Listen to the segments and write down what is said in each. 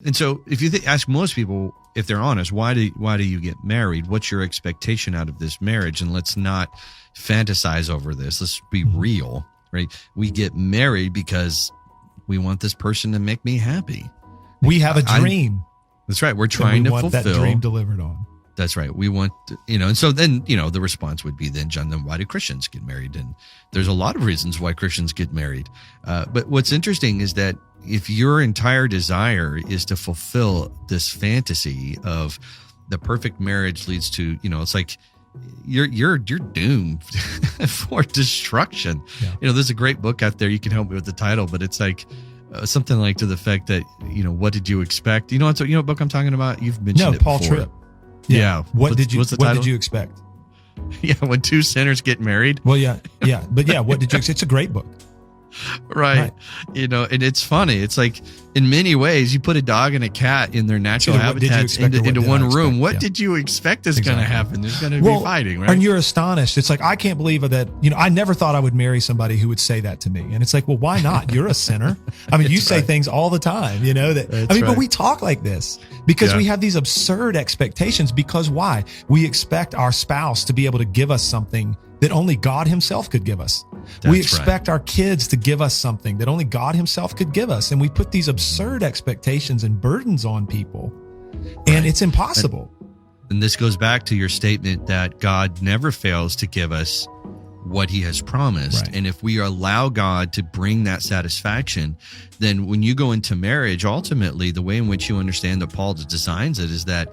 And so if you ask most people, if they're honest, why do you get married? What's your expectation out of this marriage? And let's not fantasize over this. Let's be real, right? We get married because we want this person to make me happy. We have a dream. That's right. We're trying to fulfill that dream delivered on. That's right. We want, and so then, the response would be then, John, then why do Christians get married? And there's a lot of reasons why Christians get married. But what's interesting is that if your entire desire is to fulfill this fantasy of the perfect marriage leads to, it's like you're doomed for destruction. Yeah. There's a great book out there. You can help me with the title, but it's like, something like to the fact that, what did you expect? You know what book I'm talking about? You've mentioned it Paul before. Tripp. Yeah. What did you expect? Yeah, when two sinners get married. Well, yeah. But what did you expect? It's a great book. Right. And it's funny. It's like, in many ways, you put a dog and a cat in their natural habitats into one room. What did you expect is going to happen? There's going to be fighting, right? And you're astonished. It's like, I can't believe that, I never thought I would marry somebody who would say that to me. And it's like, well, why not? You're a sinner. I mean, you say things all the time, but we talk like this because we have these absurd expectations. Because why? We expect our spouse to be able to give us something that only God himself could give us. We expect our kids to give us something that only God himself could give us. And we put these absurd expectations and burdens on people, and it's impossible. And this goes back to your statement that God never fails to give us what he has promised. Right. And if we allow God to bring that satisfaction, then when you go into marriage, ultimately, the way in which you understand that Paul designs it is that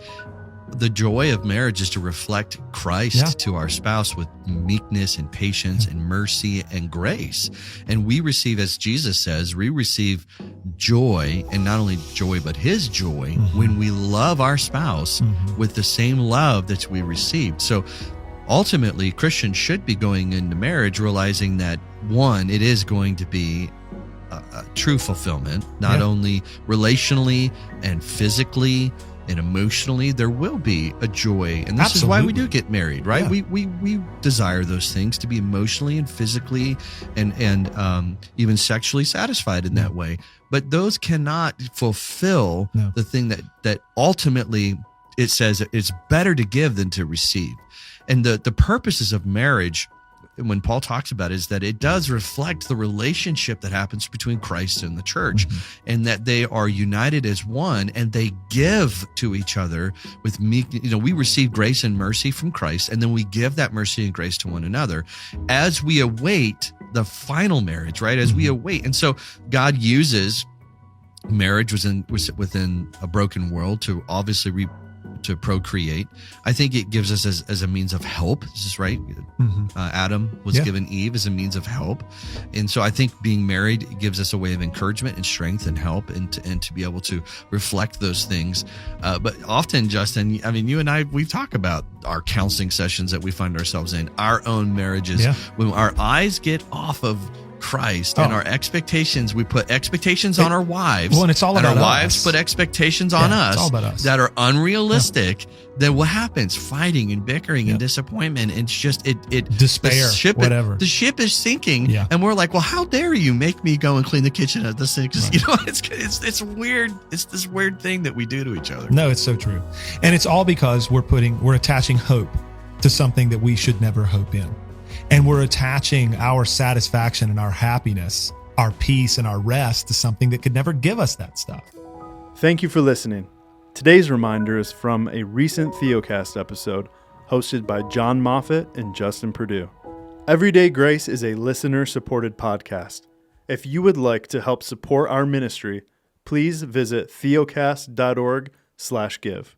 the joy of marriage is to reflect Christ to our spouse with meekness and patience and mercy and grace. And we receive, as Jesus says, we receive joy, and not only joy, but his joy when we love our spouse with the same love that we received. So ultimately, Christians should be going into marriage realizing that, one, it is going to be a true fulfillment, not only relationally and physically and emotionally. There will be a joy, and this is why we do get married, right? We desire those things to be emotionally and physically and even sexually satisfied in that way. But those cannot fulfill the thing that ultimately it says it's better to give than to receive. And the purposes of marriage, when Paul talks about it, is that it does reflect the relationship that happens between Christ and the church, and that they are united as one, and they give to each other with meekness. We receive grace and mercy from Christ, and then we give that mercy and grace to one another as we await the final marriage, right? As we await. And so God uses marriage within a broken world to obviously to procreate. I think it gives us as a means of help. Is this right? Adam was given Eve as a means of help. And so I think being married gives us a way of encouragement and strength and help and to be able to reflect those things. But often, Justin, I mean, you and I, we talk about our counseling sessions that we find ourselves in, our own marriages. When our eyes get off of Christ and our expectations, we put expectations on our wives. Well, and it's all about our us. wives put expectations on us, all about us that are unrealistic. Then what happens? Fighting and bickering and disappointment. It's just it despair, whatever. The ship is sinking, and we're like, well, how dare you make me go and clean the kitchen at the sink? It's weird. It's this weird thing that we do to each other. No, it's so true, and it's all because we're attaching hope to something that we should never hope in. And we're attaching our satisfaction and our happiness, our peace and our rest to something that could never give us that stuff. Thank you for listening. Today's reminder is from a recent Theocast episode hosted by John Moffitt and Justin Perdue. Everyday Grace is a listener-supported podcast. If you would like to help support our ministry, please visit theocast.org/give.